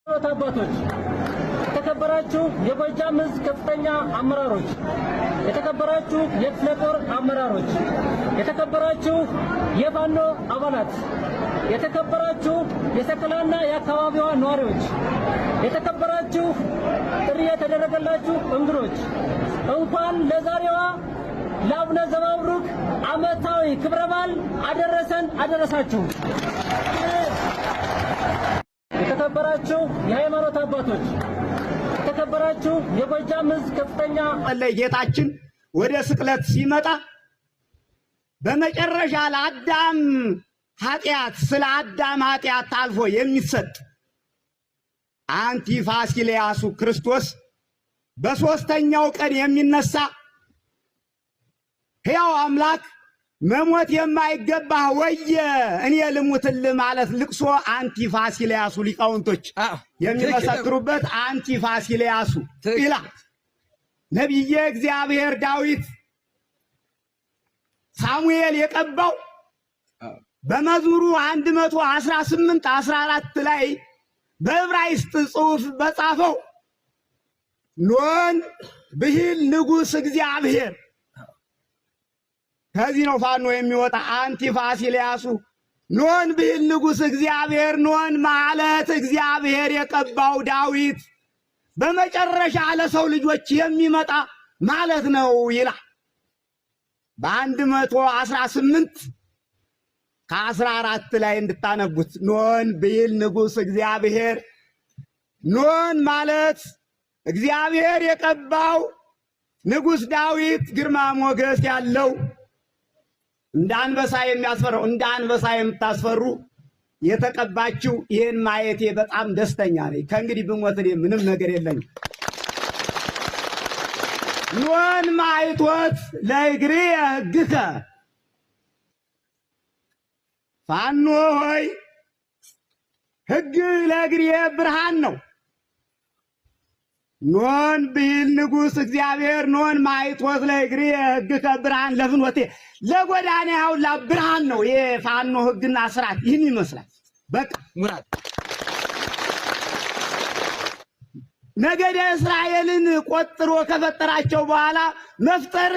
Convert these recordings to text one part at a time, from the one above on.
አባቶች፣ የተከበራችሁ የጎጃም ዕዝ ከፍተኛ አመራሮች፣ የተከበራችሁ የክፍለ ጦር አመራሮች፣ የተከበራችሁ የፋኖ አባላት፣ የተከበራችሁ የሰከላና የአካባቢዋ ነዋሪዎች፣ የተከበራችሁ ጥሪ የተደረገላችሁ እንግዶች እንኳን ለዛሬዋ ለአቡነ ዘባብሩክ ዓመታዊ ክብረ በዓል አደረሰን አደረሳችሁ። የተከበራችሁ የሃይማኖት አባቶች፣ የተከበራችሁ የጎጃም ዕዝ ከፍተኛ ጌታችን ወደ ስቅለት ሲመጣ በመጨረሻ ለአዳም ኃጢአት ስለ አዳም ኃጢአት ታልፎ የሚሰጥ አንቲፋሲሊያሱ ክርስቶስ በሶስተኛው ቀን የሚነሳ ሕያው አምላክ መሞት የማይገባ ወየ እኔ ልሙትልህ ማለት ልቅሶ አንቲፋሲሊያሱ ሊቃውንቶች የሚመሰክሩበት አንቲፋሲሊያሱ ይላል። ነቢየ እግዚአብሔር ዳዊት ሳሙኤል የቀባው በመዝሙሩ 118:14 ላይ በዕብራይስጥ ጽሑፍ በጻፈው ኖን ብሂል ንጉሥ እግዚአብሔር ከዚህ ነው ፋኖ የሚወጣ አንቲፋሲሊያሱ ኖን ብሂል ንጉሥ እግዚአብሔር። ኖን ማለት እግዚአብሔር የቀባው ዳዊት በመጨረሻ ለሰው ልጆች የሚመጣ ማለት ነው ይላል። በ118:14 ላይ እንድታነቡት ኖን ብሂል ንጉሥ እግዚአብሔር። ኖን ማለት እግዚአብሔር የቀባው ንጉሥ ዳዊት ግርማ ሞገስ ያለው እንደ አንበሳ የሚያስፈራው እንደ አንበሳ የምታስፈሩ የተቀባችው ይህን ማየቴ በጣም ደስተኛ ነኝ። ከእንግዲህ ብሞት እኔ ምንም ነገር የለኝም። ኖን ማይቶት ለእግሬ ሕግከ ፋኖ ሆይ ሕግ ለእግሬ ብርሃን ነው። ኖን ብሂል ንጉሥ እግዚአብሔር ኖን ማይቶት ለእግሬ ሕግከ ብርሃን ለፍኖቴ ለጎዳኔ ያውላ ብርሃን ነው። የፋኖ ሕግና ስርዓት ይህን ይመስላል። በቃ ሙራት ነገደ እስራኤልን ቆጥሮ ከፈጠራቸው በኋላ መፍጠር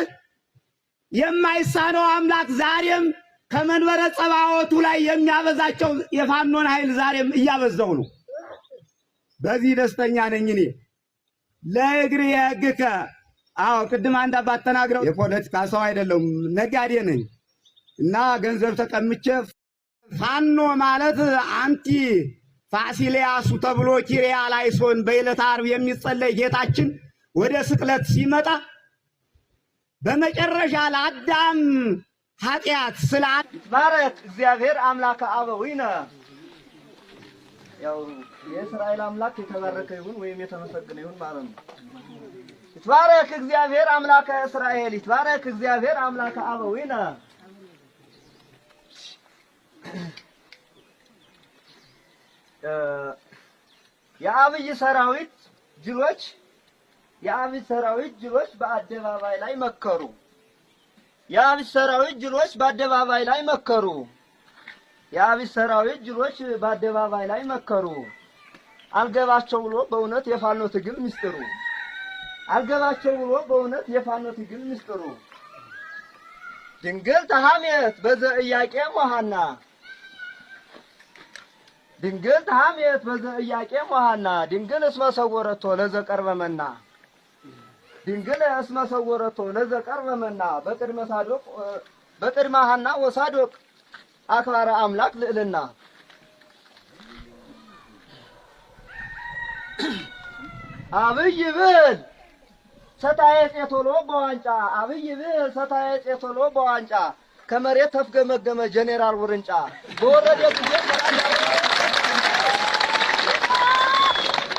የማይሳነው አምላክ ዛሬም ከመንበረ ጸባዖቱ ላይ የሚያበዛቸው የፋኖን ኃይል ዛሬም እያበዛው ነው። በዚህ ደስተኛ ነኝ እኔ። ለእግሬ ሕግከ አዎ ቅድም አንድ አባት ተናግረው የፖለቲካ ሰው አይደለም ነጋዴ ነኝ እና ገንዘብ ተቀምጬ ፋኖ ማለት አንቲ ፋሲሊያሱ ተብሎ ኪሪያ ላይሶን በዕለተ ዓርብ የሚጸለይ ጌታችን ወደ ስቅለት ሲመጣ በመጨረሻ ለአዳም ኃጢአት ስለ ይትባረክ እግዚአብሔር አምላከ አበዊነ። ያው የእስራኤል አምላክ የተባረከ ይሁን ወይም የተመሰገነ ይሁን ማለት ነው። ይትባረክ እግዚአብሔር አምላከ እስራኤል፣ ይትባረክ እግዚአብሔር አምላከ አበዊነ። የአብይ ሰራዊት ጅሎች በአደባባይ ላይ መከሩ። የአብይ ሰራዊት ጅሎች በአደባባይ ላይ መከሩ። የአብይ ሰራዊት ጅሎች በአደባባይ ላይ መከሩ። አልገባቸው ብሎ በእውነት የፋኖ ትግል ምስጢሩ አልገባቸው ብሎ በእውነት የፋኖ ትግል ምስጢሩ ድንግል ተሐሜት በዘኢያቄም ወሐና ድንግል ተሐሜት በዘኢያቄም ወሐና ድንግል እስመ ሰወረቶ ለዘቀርበመና ድንግል እስመ ሰወረቶ ለዘቀርበመና በቅድመ ሐና ወሳዶቅ አክባረ አምላክ ልዕልና አብይ ብል ሰታየ ጤቶሎ በዋንጫ አብይ ብል ሰታየ ጤቶሎ በዋንጫ ከመሬት ተፍገመገመ ጄኔራል ውርንጫ በወረደ ጊዜ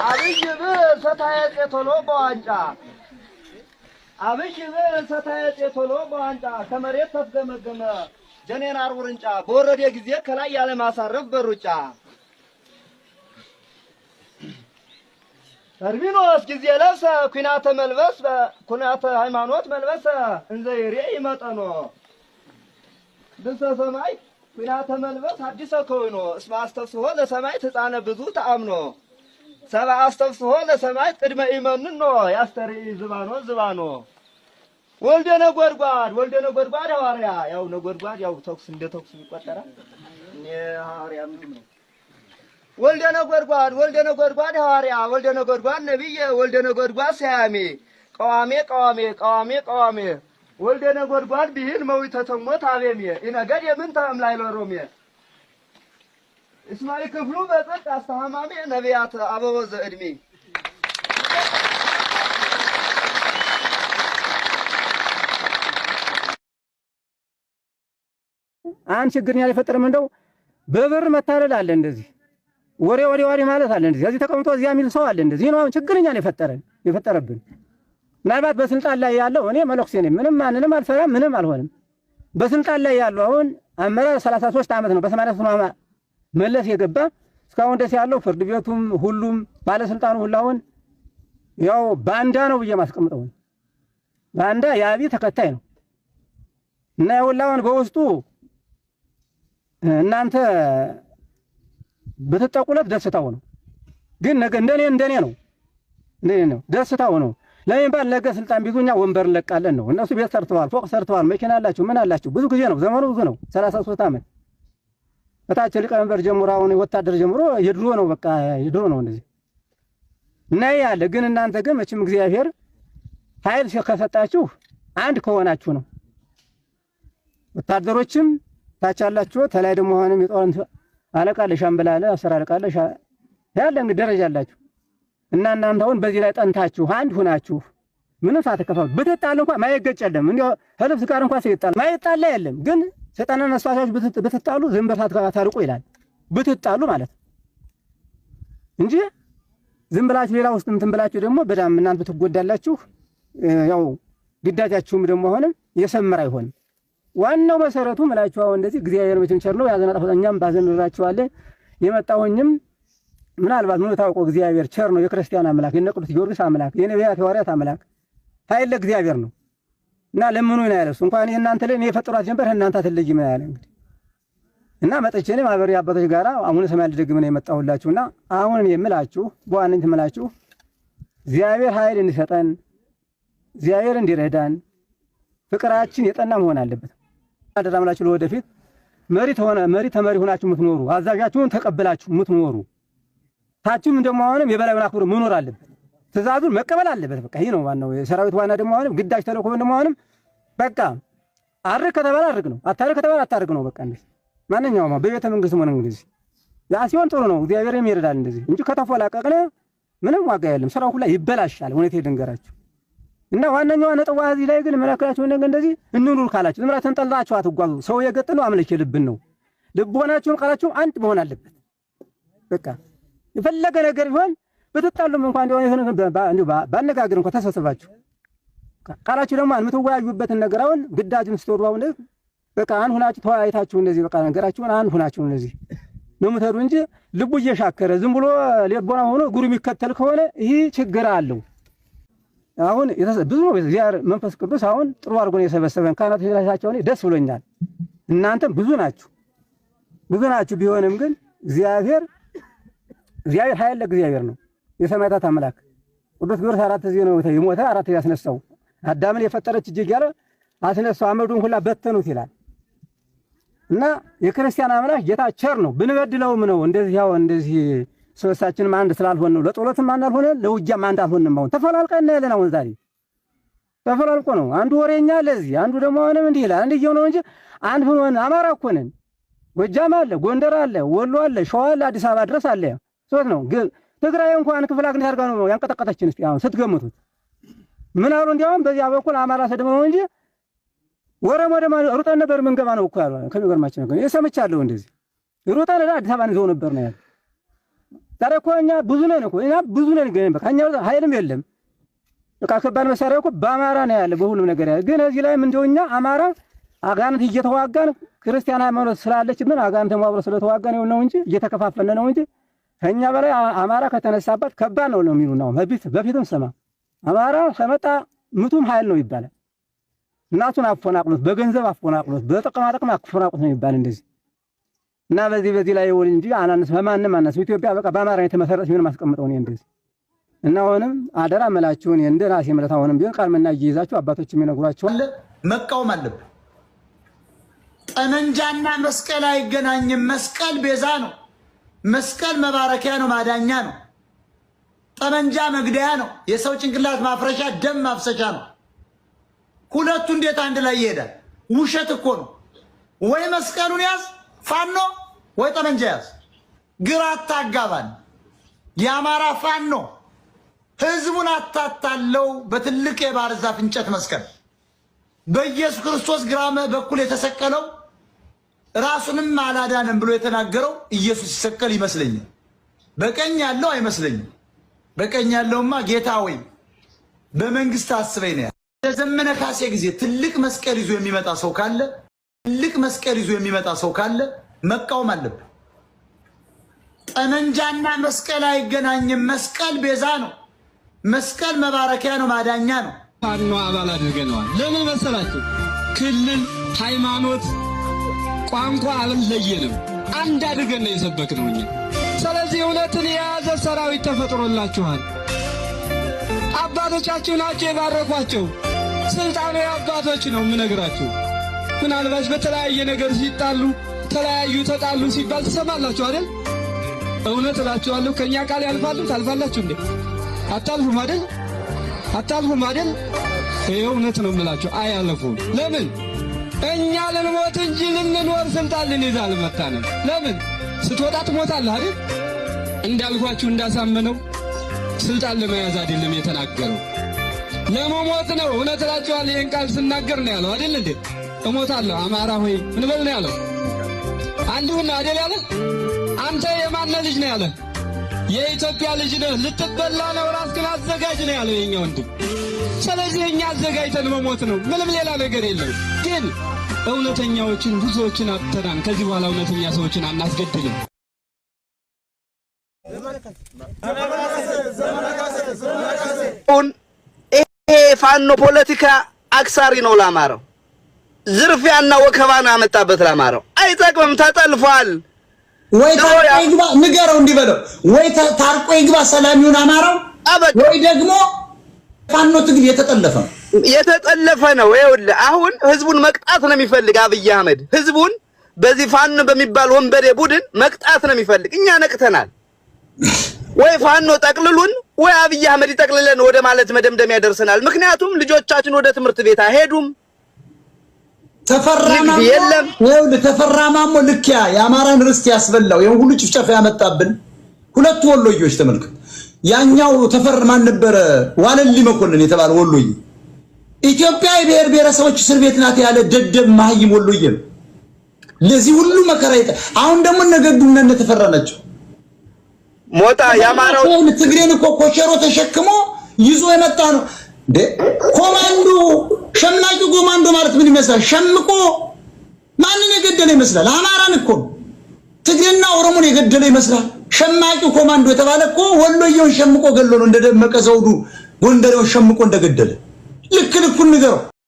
አብይ ብል ሰታየ ጤቶሎ በዋንጫ አብይ ብል ሰታየ ጤቶሎ በዋንጫ ከመሬት ተፍገመገመ ጄኔራል ውርንጫ በወረደ ጊዜ ከላይ ያለ ማሳረፍ በሩጫ ተርቢኖስ ጊዜ ለብሰ ኩናተ ሃይማኖት መልበሰ እንዘ ይሬኢ መጠኖ ልብሰ ሰማይ ኩናተ መልበስ አዲሰ ከሆኖ እስመ አስተስሖ ለሰማይ ትጻነ ብዙ ተአምኖ ሰብአ አስተፍስሖ ለሰማይ ቅድመ ኢመንኖ ያስተርኢ ዝባኖ ወልደ ነጎድጓድ ሐዋርያ ያው ነጎድጓድ ያው ተኩስ እንደ ተኩስ ይቆጠራል። ሐዋርያ ምንድን ነው? ወልደ ነጎድጓድ ሐዋርያ ወልደ ነጎድጓድ ነቢይ ወልደ ነጎድጓድ ሰያሜ ቀዋሜ ወልደ ነጎድጓድ ቢል መዊተ ተሞት አቤሜ ኢነገድ የምን ተምላይ ለሮሜ እስማኤል ክፍሉ በጽድቅ አስተሃማሜ ነቢያት አበቦ ዘእድሜ አንድ ችግርኛ የፈጠረም እንደው በብር መታለል አለ እንደዚህ ወሬ ማለት አለ እንደዚህ እዚህ ተቀምጦ እዚያ የሚል ሰው አለ እንደዚህ ነው ችግርኛ የፈጠረብን። ምናልባት በስልጣን ላይ ያለው እኔ መለኩሴ ነኝ፣ ምንም ማንንም አልፈራም፣ ምንም አልሆንም። በስልጣን ላይ ያለው አሁን አመራር 33 ዓመት ነው በ83 መለስ የገባ እስካሁን ደስ ያለው ፍርድ ቤቱም ሁሉም ባለስልጣኑ ሁላውን ያው ባንዳ ነው ብዬ ማስቀምጠው ባንዳ የአብይ ተከታይ ነው እና ያውላውን በውስጡ እናንተ በተጠቁለት ደስታው ነው። ግን ነገ እንደኔ ነው ደስታው ነው። ለምን ነገ ስልጣን ቢዙኛ ወንበር እንለቃለን ነው። እነሱ ቤት ሰርተዋል፣ ፎቅ ሰርተዋል፣ መኪና አላቸው፣ ምን አላቸው። ብዙ ጊዜ ነው ዘመኑ ብዙ ነው 33 ዓመት እታች ሊቀመንበር ጀምሮ አሁን ወታደር ጀምሮ የድሮ ነው በቃ የድሮ ነው እንደዚህ እና ያለ። ግን እናንተ ግን መቼም እግዚአብሔር ኃይል ከሰጣችሁ አንድ ከሆናችሁ ነው። ወታደሮችም ታች ያላችሁ ተላይ ደግሞ ሆነም የጦር አለቃ ለሻምበል አለ 10 አለቃ ለሻ ያለ እንግዲህ ደረጃ አላችሁ እና እናንተ አሁን በዚህ ላይ ጠንታችሁ አንድ ሆናችሁ ምንም ሳትከፋው ብትጣሉ እንኳን ማይገጨለም እንዴ ህልፍ ጋር እንኳን ሲጣል ማይጣላ የለም። ግን ሰይጣንና ነፍሳቶች ብትጣሉ ዝምብራት ታርቁ ይላል። ብትጣሉ ማለት እንጂ ዝም ብላችሁ ሌላ ውስጥ እንትን ብላችሁ ደግሞ በዳም እናንተ ብትጎዳላችሁ ያው ግዳጃችሁም ደግሞ ሆነም የሰመረ አይሆንም። ዋናው መሰረቱ መላችሁ አሁን እንደዚህ እግዚአብሔር መቸንቸር ነው ያዘና ተፈኛም ባዘንራችኋለሁ የመጣሁኝም ምናልባት ምን ታውቀው እግዚአብሔር ቸር ነው። የክርስቲያን አምላክ የነቅዱስ ጊዮርጊስ አምላክ የነቢያት ሐዋርያት አምላክ ኃይል ለእግዚአብሔር ነው እና ለምኑ ነው ያለሱ እንኳን እናንተ ላይ የፈጠሯት ጀምበር እናንተ አትለይም ያለ እንግዲህ እና መጥቼ እኔ ማህበራዊ አባቶች ጋራ አሁን ሰማይ ልደግም ነው የመጣሁላችሁና አሁን የምላችሁ በዋነኝነት የምላችሁ እግዚአብሔር ኃይል እንዲሰጠን እግዚአብሔር እንዲረዳን ፍቅራችን የጠና መሆን አለበት። አደራምላችሁ ለወደፊት መሪ ተመሪ ሆናችሁ የምትኖሩ አዛዣችሁን ተቀበላችሁ የምትኖሩ ታችሁም ደግሞ አሁንም የበላዩን አክብሮ መኖር አለበት። ትእዛዙን መቀበል አለበት። በቃ ይሄ ነው ዋናው የሰራዊት ዋና ደግሞ አሁንም ግዳጅ ተልእኮ ደግሞ አሁንም በቃ አርግ ከተባለ አርግ ነው፣ አታርግ ከተባለ አታርግ ነው። በቃ እንደዚህ ማንኛውም በቤተ መንግስት ሆነ እንደዚህ ያ ሲሆን ጥሩ ነው። እግዚአብሔርም ይረዳል እንደዚህ እንጂ ከተፎላቀቅነ ምንም ዋጋ የለም። ስራው ሁላ ይበላሻል። እውነቴን ልንገራችሁ እና ዋናኛው ነጥብ እዚህ ላይ ግን መላክራችሁ እንደዚህ እንኑር ካላችሁ ዝም ብላችሁ ተንጠልጣችሁ አትጓዙ። ሰው የገጠለው አምልክ ልብን ነው። ልቦናችሁን ቃላችሁ አንድ መሆን አለበት። በቃ የፈለገ ነገር ቢሆን ብትጣሉም እንኳን እንደው ባነጋገር እንኳን ተሰብስባችሁ ቃላችሁ ደግሞ የምትወያዩበትን ነገር አሁን ግዳጅን ስትወዱ አሁን በቃ አንድ ሆናችሁ ተወያይታችሁ እንደዚህ በቃ ነገራችሁን አንድ ሆናችሁ እንደዚህ ነው የምትሄዱ እንጂ ልቡ እየሻከረ ዝም ብሎ ልቦና ሆኖ ጉሩ የሚከተል ከሆነ ይህ ችግር አለው። አሁን ብዙ ነው እግዚአብሔር መንፈስ ቅዱስ አሁን ጥሩ አድርጎ ነው የሰበሰበን። ካህናት ራሳቸው ደስ ብሎኛል። እናንተም ብዙ ናችሁ ቢሆንም ግን እግዚአብሔር ኃይል ለእግዚአብሔር ነው። የሰማዕታት አምላክ ቅዱስ ጊዮርጊስ 4 ጊዜ ነው የሞተ 4 ጊዜ ያስነሳው። አዳምን የፈጠረች እጅግ ያለ አስነሳው አመዱን ሁላ በተኑት ይላል እና የክርስቲያን አምላክ ጌታ ቸር ነው። ብንበድለውም ነው እንደዚህ ያው እንደዚህ ሶስታችንም አንድ ስላልሆነ ነው። ለጦለትም አንድ አልሆነ ለውጊያም አንድ አልሆነም። አሁን ተፈላልቀን ያለን አሁን ዛሬ ተፈላልቆ ነው። አንዱ ወሬኛ ለዚህ አንዱ ደግሞ አሁንም እንዲህ ይላል እንዲህ ነው እንጂ አንድ ሆነን አማራ እኮ ነን። ጎጃም አለ፣ ጎንደር አለ፣ ወሎ አለ፣ ሸዋ አለ፣ አዲስ አበባ ድረስ አለ። ሶት ነው ግን ትግራይ እንኳን ክፍል አግኝታ አድርጋ ነው ያንቀጠቀጠችን። እስቲ አሁን ስትገምቱት ምን አሉ? እንዲያውም በዚያ በኩል አማራ ሰድመው ነው እንጂ ወረሞ ደግሞ ሩጠን ነበር መንገባ ነው እኮ ያለው። ከሚገርማችሁ ነገር የሰምቻለሁ እንደዚህ ሩጠን አዲስ አበባ ይዘው ነበር ነው ያለው። ዛሬ እኮ እኛ ብዙ ነን ግን በቃ እኛ ኃይልም የለም። በቃ ከባድ መሳሪያ እኮ በአማራ ነው ያለ በሁሉም ነገር ያለ። ግን እዚህ ላይም እንደው እኛ አማራ አጋንንት እየተዋጋን ክርስቲያን ሃይማኖት ስላለችብን አጋንንት ማብረ ስለተዋጋን ነው እንጂ እየተከፋፈልን ነው እንጂ ከኛ በላይ አማራ ከተነሳባት ከባድ ነው የሚሉ ነው። በፊትም ሰማ አማራ ከመጣ ምቱም ኃይል ነው ይባላል። እናቱን አፈናቅሉት፣ በገንዘብ አፈናቅሉት፣ በጥቅማ ጥቅም አፈናቅሉት ነው ይባል እንደዚህ እና በዚህ ላይ ይውል እንጂ አናነስ በማንም አናነስ ኢትዮጵያ በቃ በአማራ የተመሰረተ ምን ማስቀምጠው ነው እንደዚህ እና አሁንም አደራ መላችሁን እንደ ራሴ ማለት አሁንም ቢሆን ቃል መናጅ ይዛችሁ አባቶች የሚነግሯቸው መቃወም አለብን። ጠመንጃና መስቀል አይገናኝም። መስቀል ቤዛ ነው። መስቀል መባረኪያ ነው፣ ማዳኛ ነው። ጠመንጃ መግደያ ነው። የሰው ጭንቅላት ማፍረሻ፣ ደም ማፍሰሻ ነው። ሁለቱ እንዴት አንድ ላይ ይሄዳል? ውሸት እኮ ነው። ወይ መስቀሉን ያዝ ፋኖ፣ ወይ ጠመንጃ ያዝ። ግራ አታጋባን። የአማራ ፋኖ ህዝቡን አታታለው በትልቅ የባህር ዛፍ እንጨት መስቀል በኢየሱስ ክርስቶስ ግራ በኩል የተሰቀለው ራሱንም አላዳንም ብሎ የተናገረው ኢየሱስ ሲሰቀል ይመስለኛል። በቀኝ ያለው አይመስለኝም። በቀኝ ያለውማ ጌታ ወይ በመንግስት አስበኝ ነው። ለዘመነ ካሴ ጊዜ ትልቅ መስቀል ይዞ የሚመጣ ሰው ካለ መቃወም አለብን። ጠመንጃና መስቀል አይገናኝም። መስቀል ቤዛ ነው። መስቀል መባረኪያ ነው፣ ማዳኛ ነው። ፋኖ አባል አድርገነዋል። ለምን መሰላችሁ? ክልል፣ ሃይማኖት፣ ቋንቋ አልለየንም። አንድ አድርገን ነው የሰበክነው እኛ። ስለዚህ እውነትን የያዘ ሰራዊት ተፈጥሮላችኋል። አባቶቻችሁ ናቸው የባረኳቸው። ስልጣኑ የአባቶች ነው የምነግራችሁ። ምናልባት በተለያየ ነገር ሲጣሉ ተጣሉ ሲባል ትሰማላችሁ አይደል? እውነት እላችኋለሁ ከኛ ቃል ያልፋሉ። ታልፋላችሁ እንዴ? አታልፉም አይደል? ይሄ እውነት ነው የምላችሁ። አያለፉም። ለምን? እኛ ልንሞት እንጂ ልንኖር ስልጣን ልንይዝ አልመጣንም። ለምን? ስትወጣ ትሞታለህ አይደል? እንዳልኳችሁ እንዳሳመነው ስልጣን ለመያዝ አይደለም የተናገረው፣ ለመሞት ነው። እውነት እላችኋለሁ ይሄን ቃል ስናገር ነው ያለው አይደል እንዴ? እሞታለሁ አማራ ሆይ ምን በል ነው ያለው? አንዱን አይደል ያለ? አንተ የማን ልጅ ነው ያለ? የኢትዮጵያ ልጅ ነህ፣ ልትበላ ነው፣ ራስህን አዘጋጅ ነው ያለው የኛ ወንድም። ስለዚህ እኛ አዘጋጅተን መሞት ነው፣ ምንም ሌላ ነገር የለም። ግን እውነተኛዎችን ብዙዎችን አጥተናል። ከዚህ በኋላ እውነተኛ ሰዎችን አናስገድልም። ይሄ ፋኖ ፖለቲካ አክሳሪ ነው ለአማራው። ዝርፊያና ወከባና ያመጣበት ለአማራው አይጠቅምም። ተጠልፏል። ወይ ታርቆ ይግባ ንገረው እንዲበለው፣ ወይ ታርቆ ይግባ ሰላም ይሁን አማራው፣ ወይ ደግሞ ፋኖ ትግል የተጠለፈ ነው። ይኸውልህ አሁን ህዝቡን መቅጣት ነው የሚፈልግ አብይ አህመድ። ህዝቡን በዚህ ፋኖ በሚባል ወንበዴ ቡድን መቅጣት ነው የሚፈልግ። እኛ ነቅተናል። ወይ ፋኖ ጠቅልሉን፣ ወይ አብይ አህመድ ይጠቅልለን ወደ ማለት መደምደሚያ ደርሰናል። ምክንያቱም ልጆቻችን ወደ ትምህርት ቤት አይሄዱም። ተፈራማሞ ልክያ የአማራን ርስት ያስበላው ይሄን ሁሉ ጭፍጨፋ ያመጣብን ሁለት ወሎዮች ተመልከቱ። ያኛው ተፈርማን ነበር ዋለሊ መኮንን የተባለ ወሎይ ኢትዮጵያ የብሔር ብሔረሰቦች እስር ቤት ናት ያለ ደደብ ማህይም ወሎይ ነው። ለዚህ ሁሉ መከራ አሁን ደግሞ ነገዱና ተፈራናቸው ሞታ ያማራው ትግሬን እኮ ኮቸሮ ተሸክሞ ይዞ የመጣ ነው። ኮማንዶ ሸማቂ ኮማንዶ ማለት ምን ይመስላል? ሸምቆ ማንን የገደለ ይመስላል? አማራን እኮ ትግሬና ኦሮሞን የገደለ ይመስላል። ሸማቂ ኮማንዶ የተባለ እኮ ወሎየውን ሸምቆ ገሎ ነው። እንደደመቀ ዘውዱ ጎንደሬውን ሸምቆ እንደገደለ ልክ ልኩን ንገረው።